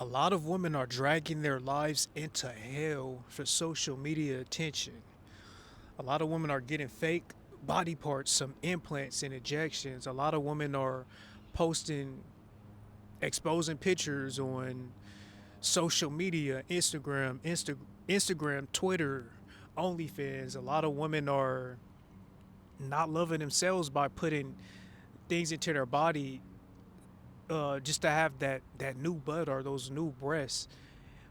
A lot of women are dragging their lives into hell for social media attention. A lot of women are getting fake body parts, some implants and injections. A lot of women are posting, exposing pictures on social media, Instagram, Twitter, OnlyFans. A lot of women are not loving themselves by putting things into their body just to have that new butt or those new breasts.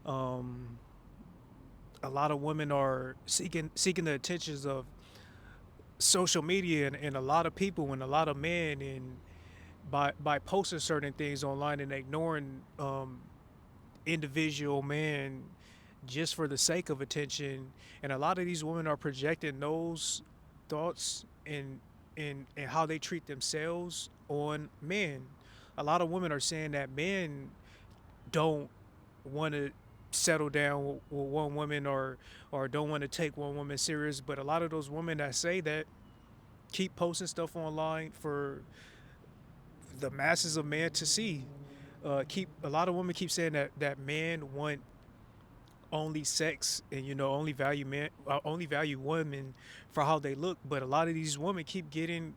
Um, a lot of women are seeking the attentions of social media and a lot of people and a lot of men and by posting certain things online and ignoring individual men just for the sake of attention. And a lot of these women are projecting those thoughts and how they treat themselves on men. A lot of women are saying that men don't want to settle down with one woman or don't want to take one woman serious. But a lot of those women that say that keep posting stuff online for the masses of men to see. Keep a lot of women keep saying that men want only sex and only value women for how they look. But a lot of these women keep getting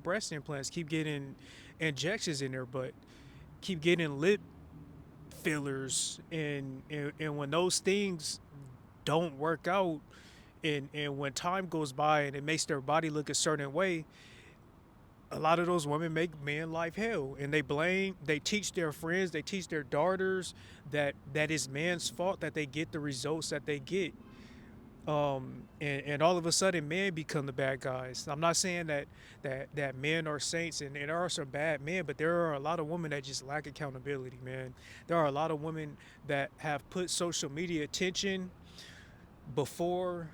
breast implants, keep getting injections in their butt, keep getting lip fillers, and when those things don't work out, and when time goes by and it makes their body look a certain way, a lot of those women make men life hell, and they teach their friends, they teach their daughters that it's man's fault that they get the results that they get. And all of a sudden men become the bad guys. I'm not saying that men are saints, and there are some bad men, but there are a lot of women that just lack accountability, man. There are a lot of women that have put social media attention before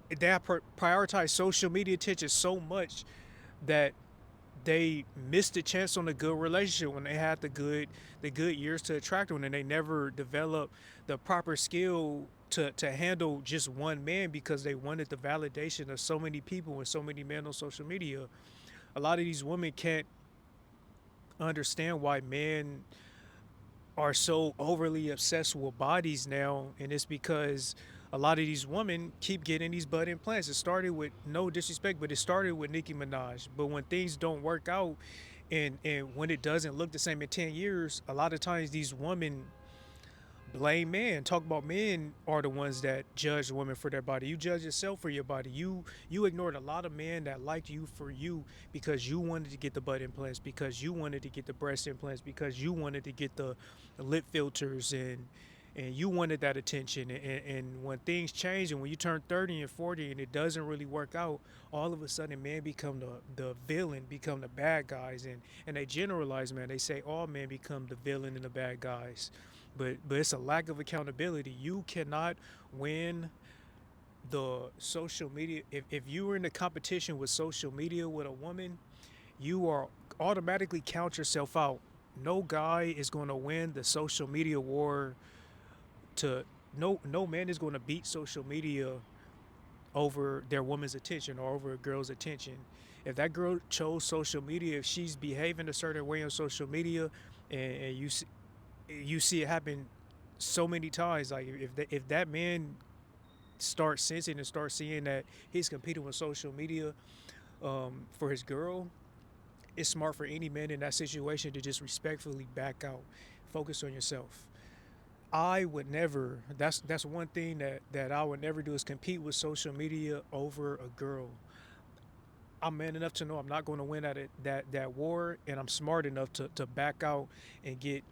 they have prioritized social media attention so much that they missed the chance on a good relationship when they had the good years to attract one, and they never developed the proper skill to handle just one man because they wanted the validation of so many people and so many men on social media. A lot of these women can't understand why men are so overly obsessed with bodies now, and it's because a lot of these women keep getting these butt implants. It started with, no disrespect, but it started with Nicki Minaj. But when things don't work out, and when it doesn't look the same in 10 years, a lot of times these women blame men. Talk about men are the ones that judge women for their body. You judge yourself for your body. You ignored a lot of men that liked you for you because you wanted to get the butt implants, because you wanted to get the breast implants, because you wanted to get the lip filters, and you wanted that attention. And when things change and when you turn 30 and 40 and it doesn't really work out, all of a sudden men become the villain, become the bad guys, and they generalize, man. They say all men become the villain and the bad guys, but it's a lack of accountability. You cannot win the social media. If you were in a competition with social media with a woman, you are automatically count yourself out. No guy is going to win the social media war. To no man is going to beat social media over their woman's attention or over a girl's attention. If that girl chose social media, if she's behaving a certain way on social media, and you see it happen so many times. Like if that man starts sensing and starts seeing that he's competing with social media for his girl, it's smart for any man in that situation to just respectfully back out, focus on yourself. I would never. That's one thing that I would never do is compete with social media over a girl. I'm man enough to know I'm not going to win at that war, and I'm smart enough to back out and get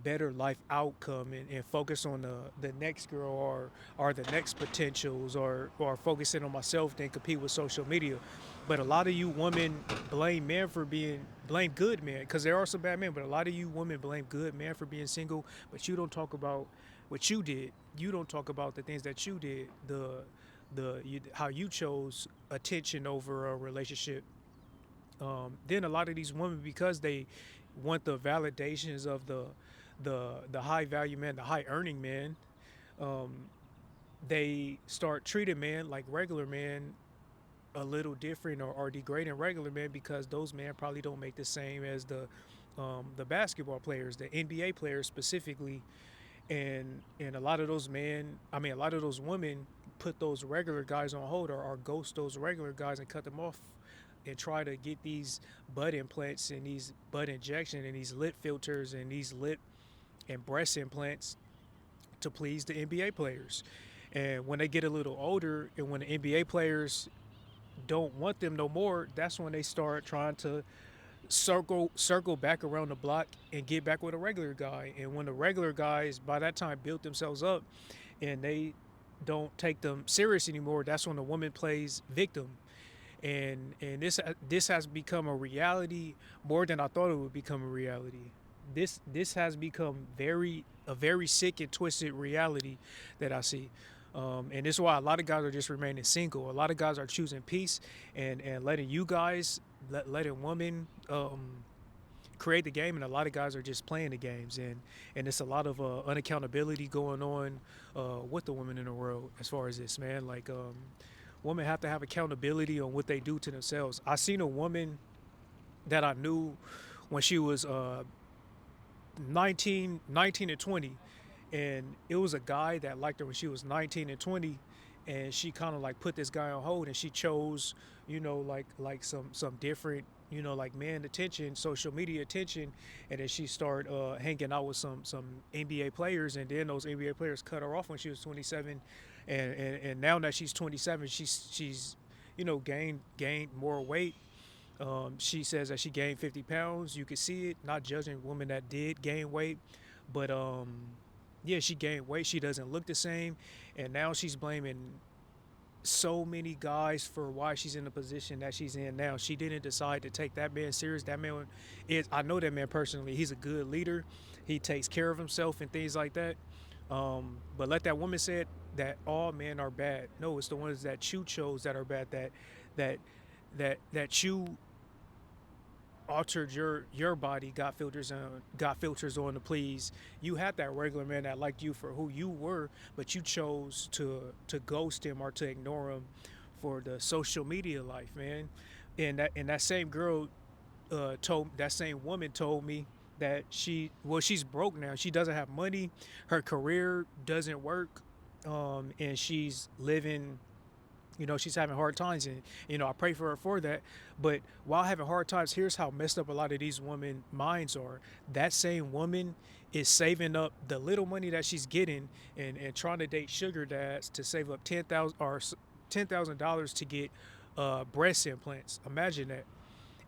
better life outcome, and focus on the next girl or the next potentials, or focusing on myself than compete with social media. But a lot of you women blame good men, because there are some bad men, but a lot of you women blame good men for being single, but you don't talk about what you did. You don't talk about the things that you did, how you chose attention over a relationship. Then a lot of these women, because they want the validations of the high value man, the high earning man, they start treating men like regular men a little different, or degrading regular men, because those men probably don't make the same as the the basketball players, the NBA players specifically, and a lot of those men, I mean, a lot of those women put those regular guys on hold or ghost those regular guys and cut them off and try to get these butt implants and these butt injection and these lip filters and these lip and breast implants to please the NBA players. And when they get a little older and when the NBA players don't want them no more, that's when they start trying to circle back around the block and get back with a regular guy. And when the regular guys by that time built themselves up and they don't take them serious anymore, that's when the woman plays victim. And this has become a reality more than I thought it would become a reality. This has become a very sick and twisted reality that I see. And this is why a lot of guys are just remaining single. A lot of guys are choosing peace and letting you guys, letting women create the game, and a lot of guys are just playing the games. And it's a lot of unaccountability going on with the women in the world as far as this, man. Like, women have to have accountability on what they do to themselves. I seen a woman that I knew when she was 19 and 20, and it was a guy that liked her when she was 19 and 20, and she kind of like put this guy on hold, and she chose, like some different, like man attention, social media attention, and then she started hanging out with some NBA players, and then those NBA players cut her off when she was 27, and now that she's 27, she's gained more weight. She says that she gained 50 pounds. You can see it. Not judging women that did gain weight, but yeah, she gained weight. She doesn't look the same, and now she's blaming so many guys for why she's in the position that she's in now. She didn't decide to take that man serious. That man is, I know that man personally. He's a good leader. He takes care of himself and things like that. But let that woman say it, that all men are bad. No, it's the ones that you chose that are bad. That that you altered your body, got filters on to please. You had that regular man that liked you for who you were, but you chose to ghost him or to ignore him for the social media life, man. And that same girl told that same woman told me that she's broke now. She doesn't have money. Her career doesn't work, and she's living, she's having hard times, and I pray for her for that. But while having hard times, here's how messed up a lot of these women minds are. That same woman is saving up the little money that she's getting and trying to date sugar dads to save up $10,000 to get breast implants. Imagine that.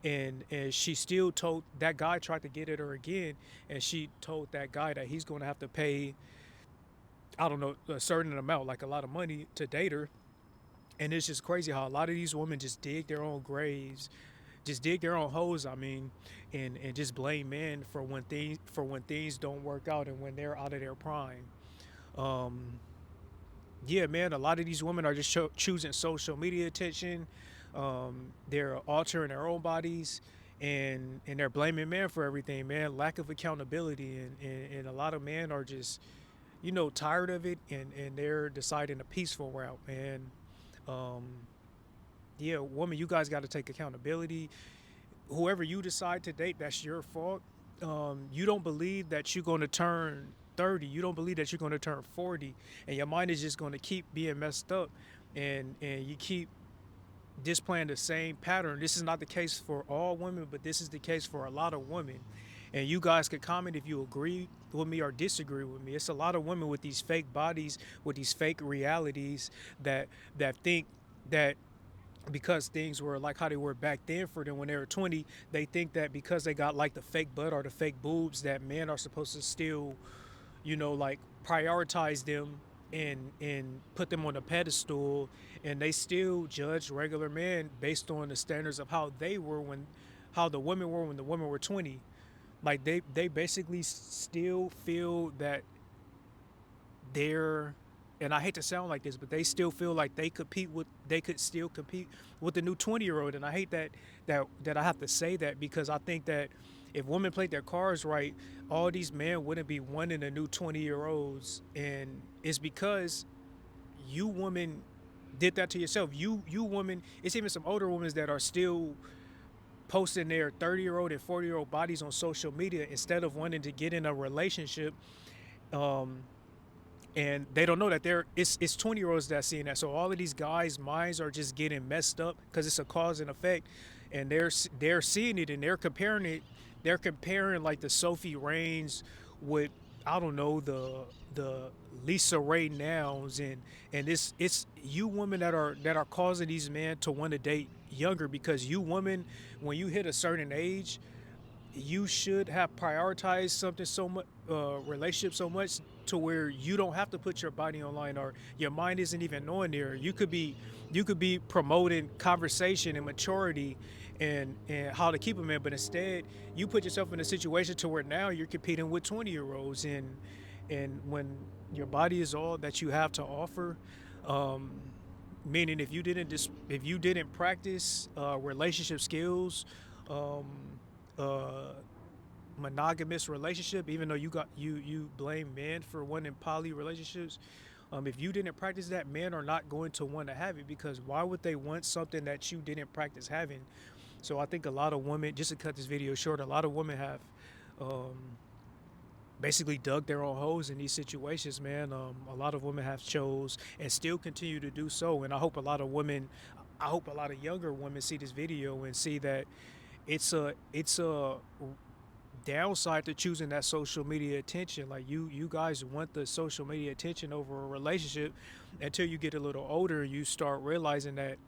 And she still told that guy, tried to get at her again, and she told that guy that he's going to have to pay, I don't know, a certain amount, like a lot of money, to date her. And it's just crazy how a lot of these women just dig their own graves, just dig their own holes. I mean, and just blame men for when things don't work out and when they're out of their prime. Um, yeah, man, a lot of these women are just choosing social media attention. They're altering their own bodies, and they're blaming men for everything. Man, lack of accountability, and a lot of men are just tired of it, and they're deciding a peaceful route, man. Um, yeah, woman, you guys got to take accountability. Whoever you decide to date, that's your fault. You don't believe that you're going to turn 30. You don't believe that you're going to turn 40, and your mind is just going to keep being messed up, and you keep displaying the same pattern. This is not the case for all women, but this is the case for a lot of women. And you guys could comment if you agree with me or disagree with me. It's a lot of women with these fake bodies, with these fake realities that think that because things were like how they were back then for them when they were 20, they think that because they got like the fake butt or the fake boobs, that men are supposed to still, like prioritize them and put them on a pedestal, and they still judge regular men based on the standards of how the women were when the women were 20. Like they basically still feel that they're, and I hate to sound like this, but they still feel like they could still compete with the new 20-year-old. And I hate that I have to say that, because I think that if women played their cards right, all these men wouldn't be wanting the new 20-year-olds. And it's because you women did that to yourself. You women, it's even some older women that are still posting their 30-year-old and 40-year-old bodies on social media instead of wanting to get in a relationship. Um, and they don't know that it's 20-year-olds that seeing that. So all of these guys' minds are just getting messed up because it's a cause and effect, and they're seeing it and they're comparing it. They're comparing like the Sophie Rains with, I don't know, the Lisa Ray Nouns, and it's you women that are causing these men to want to date younger, because you women, when you hit a certain age, you should have prioritized something so much, relationship so much, to where you don't have to put your body online, or your mind isn't even knowing there. You could be promoting conversation and maturity, and how to keep a man, but instead you put yourself in a situation to where now you're competing with 20-year-olds, and when your body is all that you have to offer, um, meaning if you didn't practice relationship skills, um, uh, monogamous relationship, even though you blame men for wanting poly relationships, if you didn't practice that, men are not going to want to have it, because why would they want something that you didn't practice having? So I think a lot of women, just to cut this video short, a lot of women have um, basically dug their own holes in these situations, man. A lot of women have chose and still continue to do so, and I hope a lot of younger women see this video and see that it's a downside to choosing that social media attention. Like, you guys want the social media attention over a relationship, until you get a little older and you start realizing that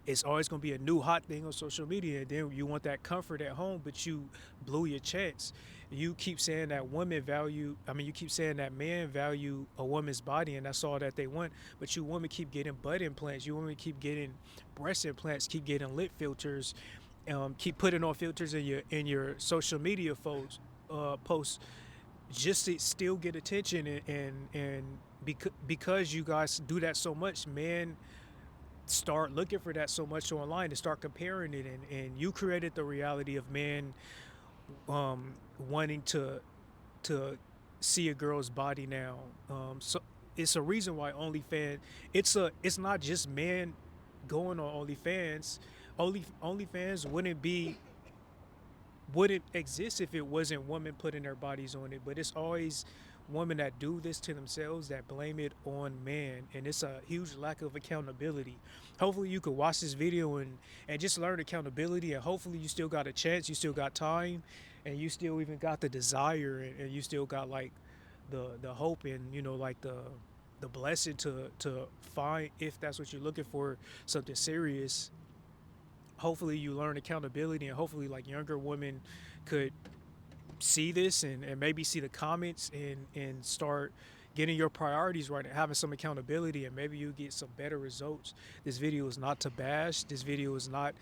it's always going to be a new hot thing on social media, and then you want that comfort at home, but you blew your chance. You keep saying that you keep saying that men value a woman's body, and that's all that they want, but you women keep getting butt implants, you women keep getting breast implants, keep getting lip filters, keep putting on filters in your social media posts, just to still get attention, and because you guys do that so much, men start looking for that so much online and start comparing it, and you created the reality of men wanting to see a girl's body now. So it's a reason why OnlyFans, it's not just men going on OnlyFans. OnlyFans wouldn't exist if it wasn't women putting their bodies on it. But it's always women that do this to themselves that blame it on man, and it's a huge lack of accountability. Hopefully you could watch this video and just learn accountability, and hopefully you still got a chance, you still got time, and you still even got the desire, and you still got like the hope, and like the blessing to find, if that's what you're looking for, something serious. Hopefully you learn accountability, and hopefully like younger women could see this, and maybe see the comments, and start getting your priorities right and having some accountability, and maybe you get some better results. This video is not to bash, this video is not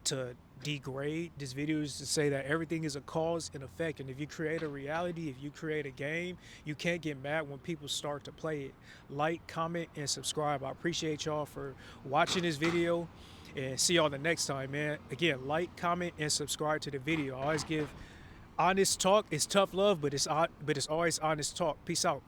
to degrade, this video is to say that everything is a cause and effect, and if you create a reality, if you create a game, you can't get mad when people start to play it. Like, comment, and subscribe. I appreciate y'all for watching this video, and see y'all the next time, man. Again, like, comment, and subscribe to the video. I always give honest talk. It's tough love, but it's always honest talk. Peace out.